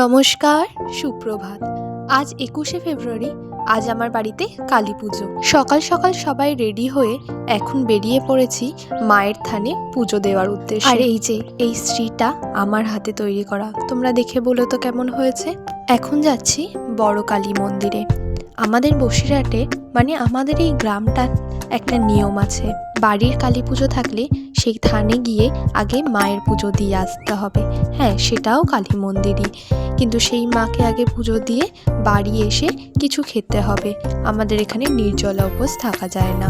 নমস্কার, সুপ্রভাত। আজ ২১শে ফেব্রুয়ারি। আজ আমার বাড়িতে কালী পুজো। সকাল সকাল সবাই রেডি হয়ে এখন বেরিয়ে পড়েছি মায়ের থানে পুজো দেওয়ার উদ্দেশ্যে। আর এই যে এই শ্রীটা আমার হাতে তৈরি করা, তোমরা দেখে বলো তো কেমন হয়েছে। এখন যাচ্ছি বড় কালী মন্দিরে। আমাদের বসিরহাটে মানে আমাদের এই গ্রামটার একটা নিয়ম আছে, বাড়ির কালী পুজো থাকলে সেই থানে গিয়ে আগে মায়ের পুজো দিয়ে আসতে হবে। হ্যাঁ, সেটাও কালী মন্দিরই, কিন্তু সেই মাকে আগে পুজো দিয়ে বাড়ি এসে কিছু খেতে হবে। আমাদের এখানে নির্জলা উপোস থাকা যায় না,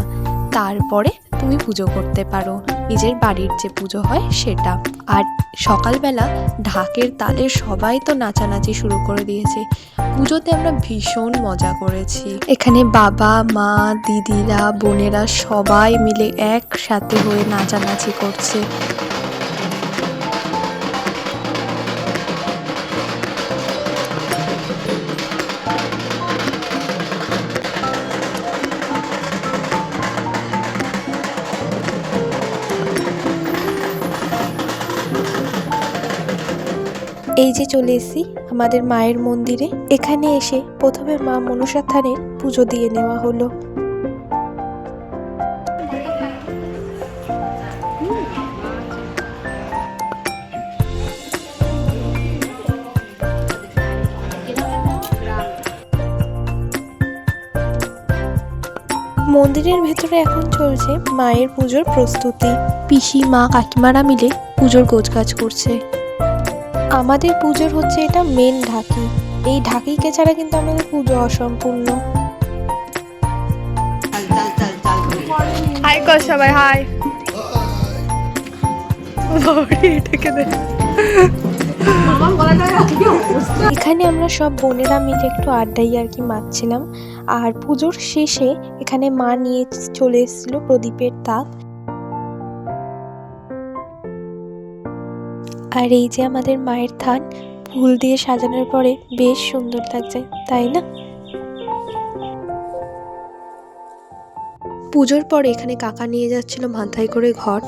তারপরে তুমি পুজো করতে পারো নিজের বাড়ির যে পুজো হয় সেটা। আর সকালবেলা ঢাকের তালে সবাই তো নাচানাচি শুরু করে দিয়েছে। পুজোতে আমরা ভীষণ মজা করেছি। এখানে বাবা মা দিদিরা বোনেরা সবাই মিলে একসাথে হয়ে নাচানাচি করছে। এই যে চলে এসেছি আমাদের মায়ের মন্দিরে। এখানে এসে প্রথমে মা মনসা থানের পুজো দিয়ে নেওয়া হলো। মন্দিরের ভেতরে এখন চলছে মায়ের পুজোর প্রস্তুতি। পিসি মা কাকিমারা মিলে পুজোর গোছগাছ করছে। আমাদের পুজোর হচ্ছে এটা মেন ঢাকি। এই ঢাকিকে ছাড়া কিন্তু আমাদের পুজো অসম্পূর্ণ। হাই কর সবাই, হাই। এখানে আমরা সব বোনেরা মিলে একটু আড্ডাই আর কি মারছিলাম। আর পুজোর শেষে এখানে মা নিয়ে চলে এসেছিল প্রদীপের তাক। আর এই যে আমাদের মায়ের থান ফুল দিয়ে সাজানোর পরে বেশ সুন্দর লাগছে, তাই না? পুজোর পরে এখানে কাকা নিয়ে যাচ্ছিল মাথায় করে ঘট।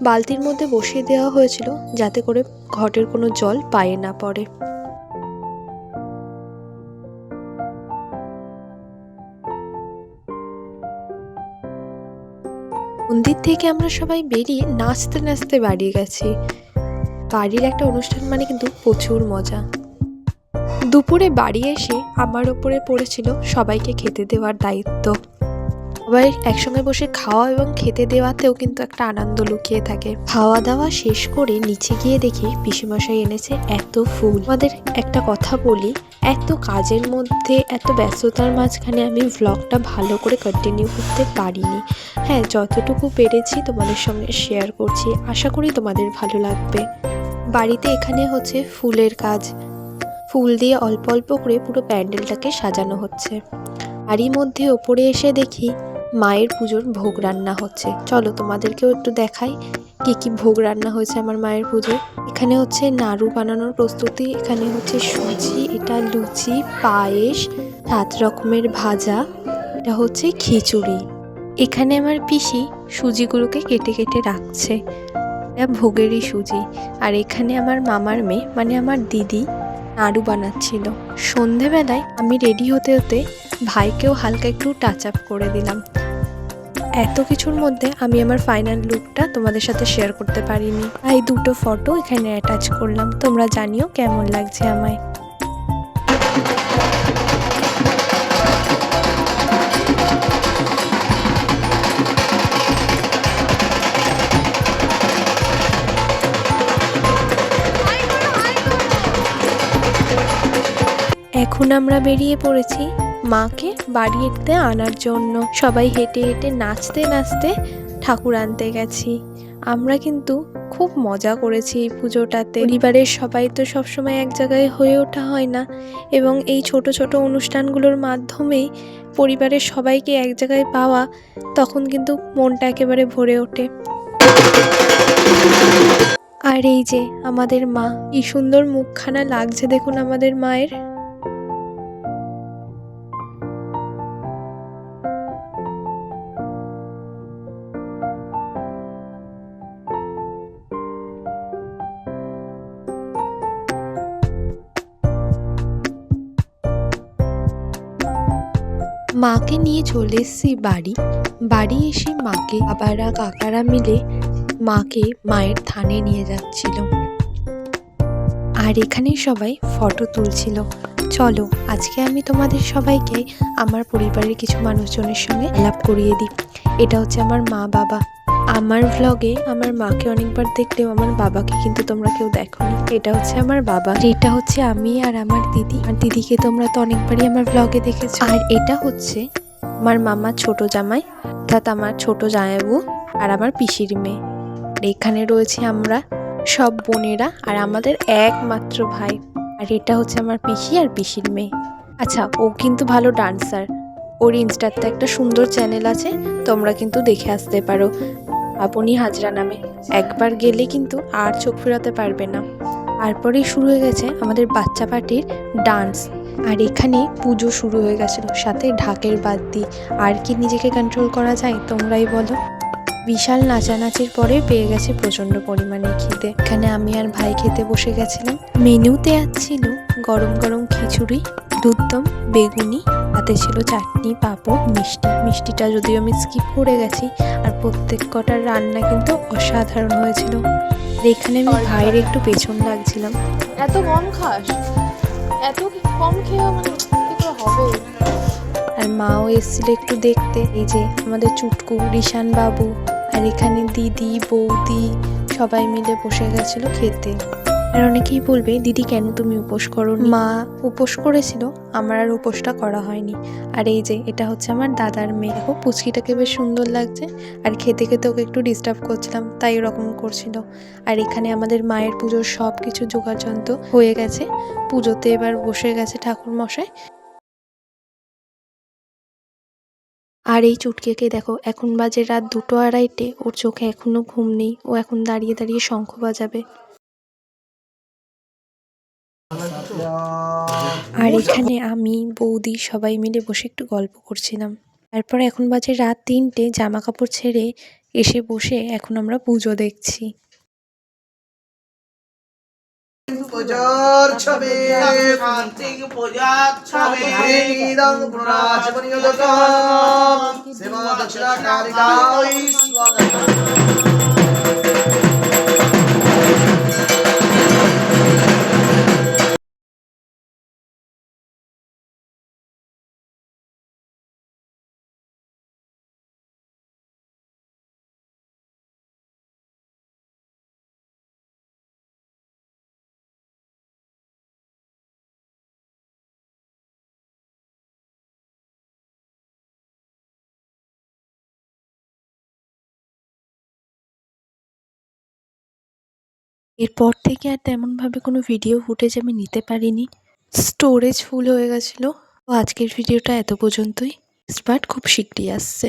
বালতির মধ্যে বসিয়ে দেওয়া হয়েছিল যাতে করে ঘটের কোনো জল পায়ে না পড়ে। মন্দির থেকে আমরা সবাই বেরিয়ে নাচতে নাচতে বাড়ি গেছি। বাড়ির একটা অনুষ্ঠান মানে কিন্তু প্রচুর মজা। দুপুরে বাড়ি এসে আমার ওপরে পড়েছিল সবাইকে খেতে দেওয়ার দায়িত্ব। সবাই একসঙ্গে বসে খাওয়া এবং খেতে দেওয়াতেও কিন্তু একটা আনন্দ লুকিয়ে থাকে। খাওয়া দাওয়া শেষ করে নিচে গিয়ে দেখি পিসেমশাই এনেছে এত ফুল। আমাদের একটা কথা বলি, এত কাজের মধ্যে এত ব্যস্ততার মাঝখানে আমি ভ্লগটা ভালো করে কন্টিনিউ করতে পারিনি। হ্যাঁ, যতটুকু পেরেছি তোমাদের সঙ্গে শেয়ার করছি, আশা করি তোমাদের ভালো লাগবে। বাড়িতে এখানে হচ্ছে ফুলের কাজ, ফুল দিয়ে অল্প অল্প করে পুরো প্যান্ডেলটাকে সাজানো হচ্ছে। তারই মধ্যে ওপরে এসে দেখি মায়ের পুজোর ভোগ রান্না হচ্ছে। চলো তোমাদেরকেও একটু দেখাই কি কি ভোগ রান্না হয়েছে আমার মায়ের পুজোয়। এখানে হচ্ছে নাড়ু বানানোর প্রস্তুতি, এখানে হচ্ছে সুজি, এটা লুচি, পায়েস, 7 রকমের ভাজা, এটা হচ্ছে খিচুড়ি। এখানে আমার পিসি সুজিগুলোকে কেটে কেটে রাখছে, এটা ভোগেরই সুজি। আর এখানে আমার মামার মেয়ে মানে আমার দিদি নাড়ু বানাচ্ছিল। সন্ধেবেলায় আমি রেডি হতে হতে ভাইকেও হালকা একটু টাচ আপ করে দিলাম। এত কিছুর মধ্যে আমি আমার ফাইনাল লুকটা তোমাদের সাথে শেয়ার করতে পারিনি, তাই দুটো ফটো এখানে অ্যাটাচ করলাম। তোমরা জানিও কেমন লাগছে আমায়। এখন আমরা বেরিয়ে পড়েছি মাকে বাড়িতে আনার জন্য। সবাই হেঁটে হেঁটে নাচতে নাচতে ঠাকুর আনতে গেছি। আমরা কিন্তু খুব মজা করেছি এই পুজোটাতে। পরিবারের সবাই তো সবসময় এক জায়গায় হয়ে ওঠা হয় না, এবং এই ছোট ছোট অনুষ্ঠানগুলোর মাধ্যমেই পরিবারের সবাইকে এক জায়গায় পাওয়া, তখন কিন্তু মনটা একেবারে ভরে ওঠে। আর এই যে আমাদের মা, কি সুন্দর মুখখানা লাগছে দেখুন আমাদের মায়ের। মাকে নিয়ে চলে এসেছি বাড়ি এসে মাকে বাবারা কাকারা মিলে মাকে মায়ের থানে নিয়ে যাচ্ছিল, আর এখানে সবাই ফটো তুলছিল। চলো আজকে আমি তোমাদের সবাইকে আমার পরিবারের কিছু মানুষজনের সঙ্গে আলাপ করিয়ে দিই। এটা হচ্ছে আমার মা বাবা। আমার ভ্লগে আমার মাকে অনেকবার দেখলেও আমার বাবাকে কিন্তু তোমরা কেউ দেখোনি। এটা হচ্ছে আমার বাবা, এটা হচ্ছে আমি আর আমার দিদি। আর দিদিকে তোমরা তো অনেকবারই আমার ভ্লগে দেখেছো। আর এটা হচ্ছে আমার মামার ছোট জামাই, অর্থাৎ আমার ছোট জামাইবাবু আর আমার পিসির মেয়ে। এখানে রয়েছে আমরা সব বোনেরা আর আমাদের একমাত্র ভাই। আর এটা হচ্ছে আমার পিসি আর পিসির মেয়ে। আচ্ছা, ও কিন্তু ভালো ডান্সার। ওর ইনস্টাতে একটা সুন্দর চ্যানেল আছে, তোমরা কিন্তু দেখে আসতে পারো, আপনি হাজরা নামে। একবার গেলে কিন্তু আর চোখ ফেরাতে পারবে না। তারপরেই শুরু হয়ে গেছে আমাদের বাচ্চা পার্টির ডান্স। আর এখানে পুজো শুরু হয়ে গেছিলো, সাথে ঢাকের বাদ্যি। আর কি নিজেকে কন্ট্রোল করা যায় তোমরাই বলো। বিশাল নাচানাচির পরে পেয়ে গেছে প্রচণ্ড পরিমাণে খিদে। এখানে আমি আর ভাই খেতে বসে গেছিলাম। মেনুতে ছিল গরম গরম খিচুড়ি, দুধদম, বেগুনি, হাতে ছিল চাটনি, পাঁপড়, মিষ্টিটা যদিও আমি স্কিপ করে গেছি। আর প্রত্যেক কটার রান্না কিন্তু অসাধারণ হয়েছিল। এখানে আমি ভাইয়ের একটু পেছন লাগছিলাম। এত কম খাস? এত কম খেয়ে মানে কি করে হবে? আর মাও এসেছিল একটু দেখতে। এই যে আমাদের চুটকু, রিশান বাবু, আর এখানে দিদি, বৌদি সবাই মিলে বসে গেছিল খেতে। আর অনেকেই বলবে দিদি কেন তুমি উপোস করো? মা উপোস করেছিল, আমার আর উপোসটা করা হয়নি। আর এই যে এটা হচ্ছে আমার দাদার মেয়ে। দেখো পুচকিটাকে বেশ সুন্দর লাগছে। আর খেতে খেতে ওকে একটু ডিস্টার্ব করছিলাম, তাই ওরকম করছিল। আর এখানে আমাদের মায়ের পুজোর সব কিছু যোগাযন্ত্র হয়ে গেছে। পুজোতে এবার বসে গেছে ঠাকুর মশাই। আর এই চুটকেকে দেখো, এখন বাজে রাত 2:30, ওর চোখে এখনো ঘুম নেই। ও এখন দাঁড়িয়ে দাঁড়িয়ে শঙ্খ বাজাবে। আর এখানে আমি, বৌদি সবাই মিলে বসে একটু গল্প করছিলাম। তারপর এখন বাজে রাত 3টে, জামা কাপড় ছেড়ে এসে বসে এখন আমরা পুজো দেখছি। পুজোর ছবি কার্তিক পূজার ছবি ইদং পুরাজমনিয়তম সেবা দক্ষিণা কালিকাই স্বাগতম। এরপর থেকে আর তেমনভাবে কোনো ভিডিও ফুটেজ আমি নিতে পারিনি, স্টোরেজ ফুল হয়ে গেছিলো। তো আজকের ভিডিওটা এত পর্যন্তই। স্পার্ট খুব শীঘ্রই আসছে।